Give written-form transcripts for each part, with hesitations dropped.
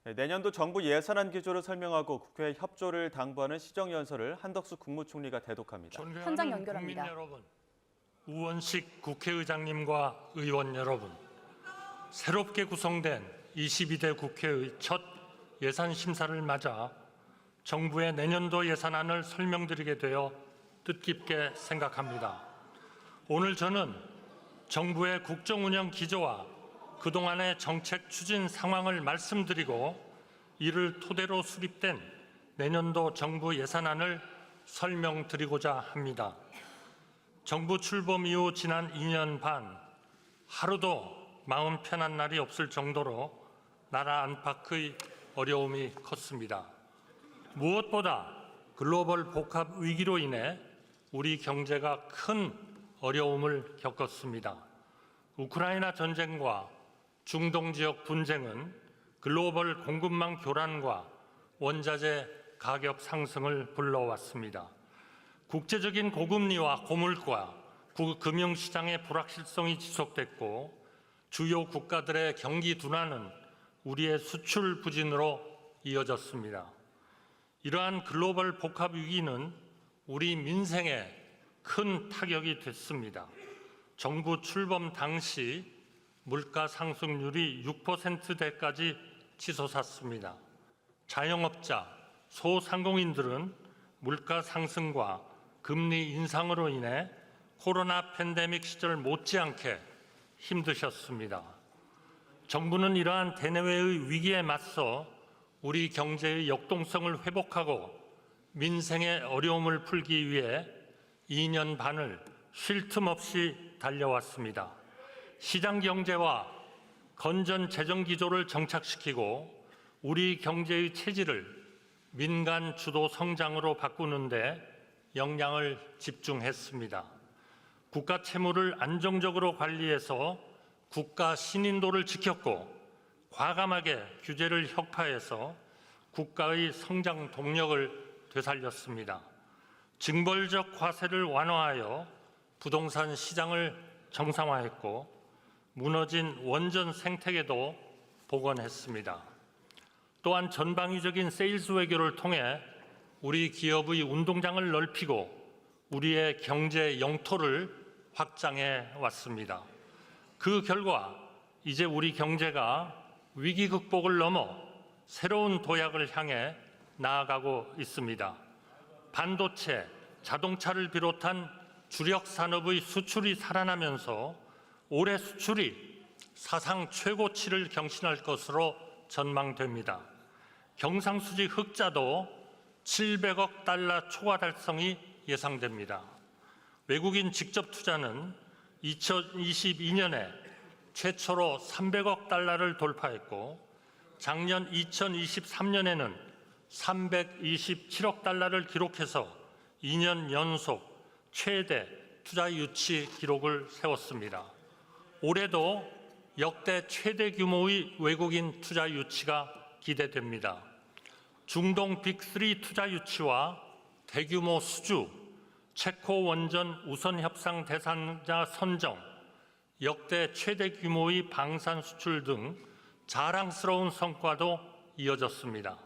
내년도 정부 예산안 기조를 설명하고 국회 협조를 당부하는 시정연설을 한덕수 국무총리가 대독합니다. 현장 연결합니다. 국민 여러분, 우원식 국회의장님과 의원 여러분, 새롭게 구성된 22대 국회의 첫 예산 심사를 맞아 정부의 내년도 예산안을 설명드리게 되어 뜻깊게 생각합니다. 오늘 저는 정부의 국정운영 기조와 그동안의 정책 추진 상황을 말씀드리고 이를 토대로 수립된 내년도 정부 예산안을 설명드리고자 합니다. 정부 출범 이후 지난 2년 반 하루도 마음 편한 날이 없을 정도로 나라 안팎의 어려움이 컸습니다. 무엇보다 글로벌 복합 위기로 인해 우리 경제가 큰 어려움을 겪었습니다. 우크라이나 전쟁과 중동 지역 분쟁은 글로벌 공급망 교란과 원자재 가격 상승을 불러왔습니다. 국제적인 고금리와 고물가, 금융시장의 불확실성이 지속됐고 주요 국가들의 경기 둔화는 우리의 수출 부진으로 이어졌습니다. 이러한 글로벌 복합 위기는 우리 민생에 큰 타격이 됐습니다. 정부 출범 당시 물가 상승률이 6%대까지 치솟았습니다. 자영업자, 소상공인들은 물가 상승과 금리 인상으로 인해 코로나 팬데믹 시절 못지않게 힘드셨습니다. 정부는 이러한 대내외의 위기에 맞서 우리 경제의 역동성을 회복하고 민생의 어려움을 풀기 위해 2년 반을 쉴 틈 없이 달려왔습니다. 시장 경제와 건전 재정 기조를 정착시키고 우리 경제의 체질을 민간 주도 성장으로 바꾸는 데 역량을 집중했습니다. 국가 채무를 안정적으로 관리해서 국가 신인도를 지켰고 과감하게 규제를 혁파해서 국가의 성장 동력을 되살렸습니다. 징벌적 과세를 완화하여 부동산 시장을 정상화했고 무너진 원전 생태계도 복원했습니다. 또한 전방위적인 세일즈 외교를 통해 우리 기업의 운동장을 넓히고 우리의 경제 영토를 확장해 왔습니다. 그 결과 이제 우리 경제가 위기 극복을 넘어 새로운 도약을 향해 나아가고 있습니다. 반도체, 자동차를 비롯한 주력 산업의 수출이 살아나면서 올해 수출이 사상 최고치를 경신할 것으로 전망됩니다. 경상수지 흑자도 700억 달러 초과 달성이 예상됩니다. 외국인 직접 투자는 2022년에 최초로 300억 달러를 돌파했고 작년 2023년에는 327억 달러를 기록해서 2년 연속 최대 투자 유치 기록을 세웠습니다. 올해도 역대 최대 규모의 외국인 투자 유치가 기대됩니다. 중동 빅3 투자 유치와 대규모 수주, 체코 원전 우선 협상 대상자 선정, 역대 최대 규모의 방산 수출 등 자랑스러운 성과도 이어졌습니다.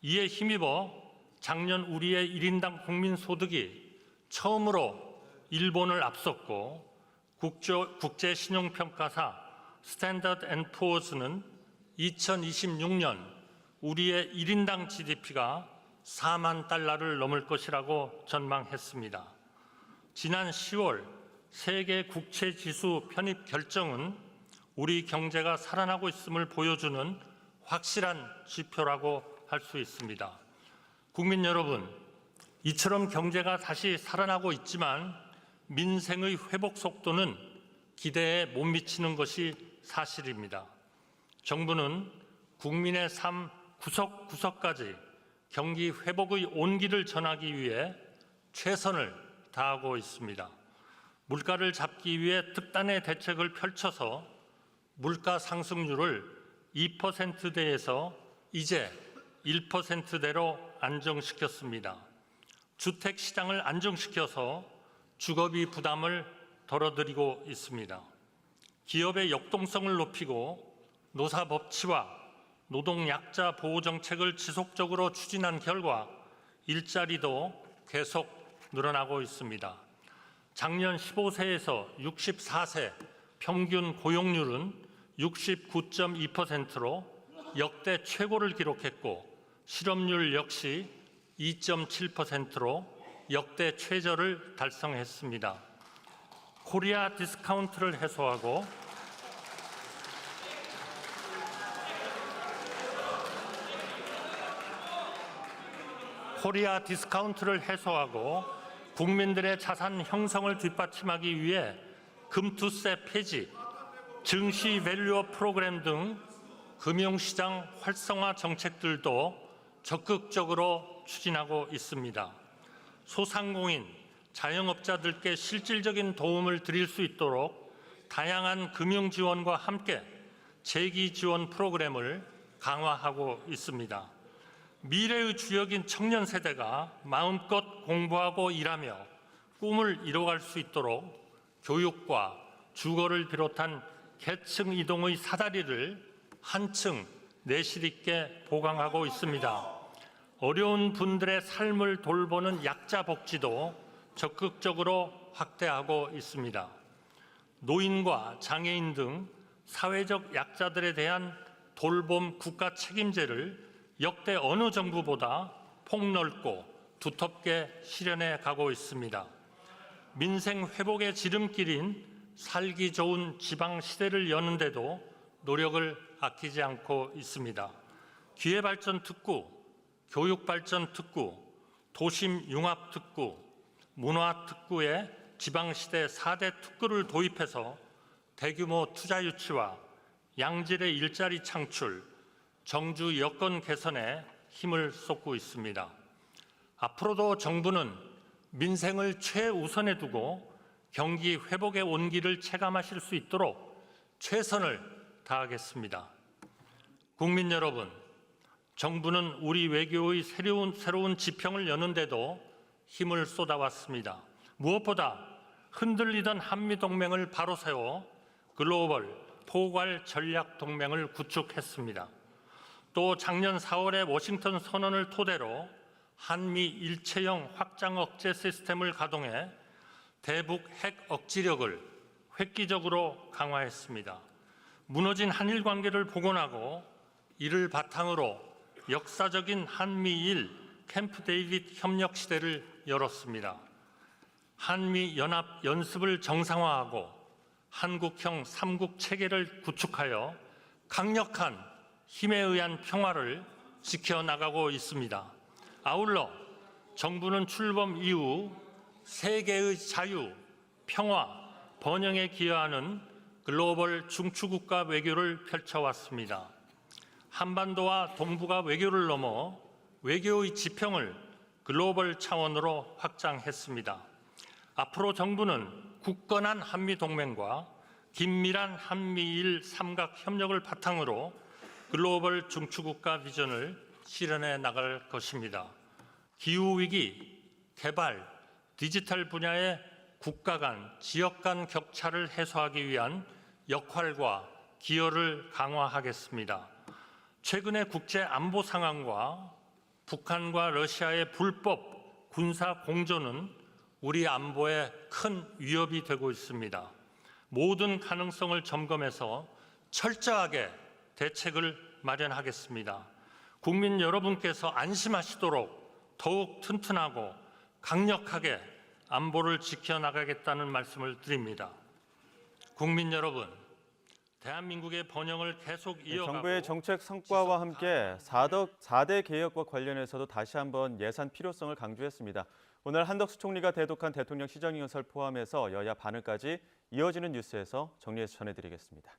이에 힘입어 작년 우리의 1인당 국민소득이 처음으로 일본을 앞섰고 국제신용평가사 스탠더드&푸어스는 2026년 우리의 1인당 GDP가 4만 달러를 넘을 것이라고 전망했습니다. 지난 10월 세계 국채지수 편입 결정은 우리 경제가 살아나고 있음을 보여주는 확실한 지표라고 할 수 있습니다. 국민 여러분, 이처럼 경제가 다시 살아나고 있지만 민생의 회복 속도는 기대에 못 미치는 것이 사실입니다. 정부는 국민의 삶 구석구석까지 경기 회복의 온기를 전하기 위해 최선을 다하고 있습니다. 물가를 잡기 위해 특단의 대책을 펼쳐서 물가 상승률을 2%대에서 이제 1%대로 안정시켰습니다. 주택시장을 안정시켜서 주거비 부담을 덜어드리고 있습니다. 기업의 역동성을 높이고 노사법치와 노동약자 보호 정책을 지속적으로 추진한 결과 일자리도 계속 늘어나고 있습니다. 작년 15세에서 64세 평균 고용률은 69.2%로 역대 최고를 기록했고 실업률 역시 2.7%로 역대 최저를 달성했습니다. 코리아 디스카운트를 해소하고 국민들의 자산 형성을 뒷받침하기 위해 금투세 폐지, 증시 밸류업 프로그램 등 금융시장 활성화 정책들도 적극적으로 추진하고 있습니다. 소상공인, 자영업자들께 실질적인 도움을 드릴 수 있도록 다양한 금융 지원과 함께 재기 지원 프로그램을 강화하고 있습니다. 미래의 주역인 청년 세대가 마음껏 공부하고 일하며 꿈을 이뤄갈 수 있도록 교육과 주거를 비롯한 계층 이동의 사다리를 한층 내실 있게 보강하고 있습니다. 어려운 분들의 삶을 돌보는 약자 복지도 적극적으로 확대하고 있습니다. 노인과 장애인 등 사회적 약자들에 대한 돌봄 국가 책임제를 역대 어느 정부보다 폭넓고 두텁게 실현해 가고 있습니다. 민생 회복의 지름길인 살기 좋은 지방 시대를 여는 데도 노력을 아끼지 않고 있습니다. 기회발전 특구, 교육발전 특구, 도심 융합 특구, 문화 특구에 지방시대 4대 특구를 도입해서 대규모 투자 유치와 양질의 일자리 창출, 정주 여건 개선에 힘을 쏟고 있습니다. 앞으로도 정부는 민생을 최우선에 두고 경기 회복의 온기를 체감하실 수 있도록 최선을 다하겠습니다. 국민 여러분, 정부는 우리 외교의 새로운 지평을 여는데도 힘을 쏟아왔습니다. 무엇보다 흔들리던 한미동맹을 바로 세워 글로벌 포괄 전략 동맹을 구축했습니다. 또 작년 4월에 워싱턴 선언을 토대로 한미 일체형 확장 억제 시스템을 가동해 대북 핵 억지력을 획기적으로 강화했습니다. 무너진 한일 관계를 복원하고 이를 바탕으로 역사적인 한미일 캠프 데이빗 협력 시대를 열었습니다. 한미 연합 연습을 정상화하고 한국형 삼국 체계를 구축하여 강력한 힘에 의한 평화를 지켜나가고 있습니다. 아울러 정부는 출범 이후 세계의 자유, 평화, 번영에 기여하는 글로벌 중추국가 외교를 펼쳐왔습니다. 한반도와 동북아 외교를 넘어 외교의 지평을 글로벌 차원으로 확장했습니다. 앞으로 정부는 굳건한 한미동맹과 긴밀한 한미일 삼각협력을 바탕으로 글로벌 중추국가 비전을 실현해 나갈 것입니다. 기후위기, 개발, 디지털 분야의 국가 간, 지역 간 격차를 해소하기 위한 역할과 기여를 강화하겠습니다. 최근의 국제 안보 상황과 북한과 러시아의 불법 군사 공조는 우리 안보에 큰 위협이 되고 있습니다. 모든 가능성을 점검해서 철저하게 대책을 마련하겠습니다. 국민 여러분께서 안심하시도록 더욱 튼튼하고 강력하게 안보를 지켜나가겠다는 말씀을 드립니다. 국민 여러분, 대한민국의 번영을 계속 이어가고 정부의 정책 성과와 함께 4대 개혁과 관련해서도 다시 한번 예산 필요성을 강조했습니다. 오늘 한덕수 총리가 대독한 대통령 시정연설 포함해서 여야 반응까지 이어지는 뉴스에서 정리해서 전해드리겠습니다.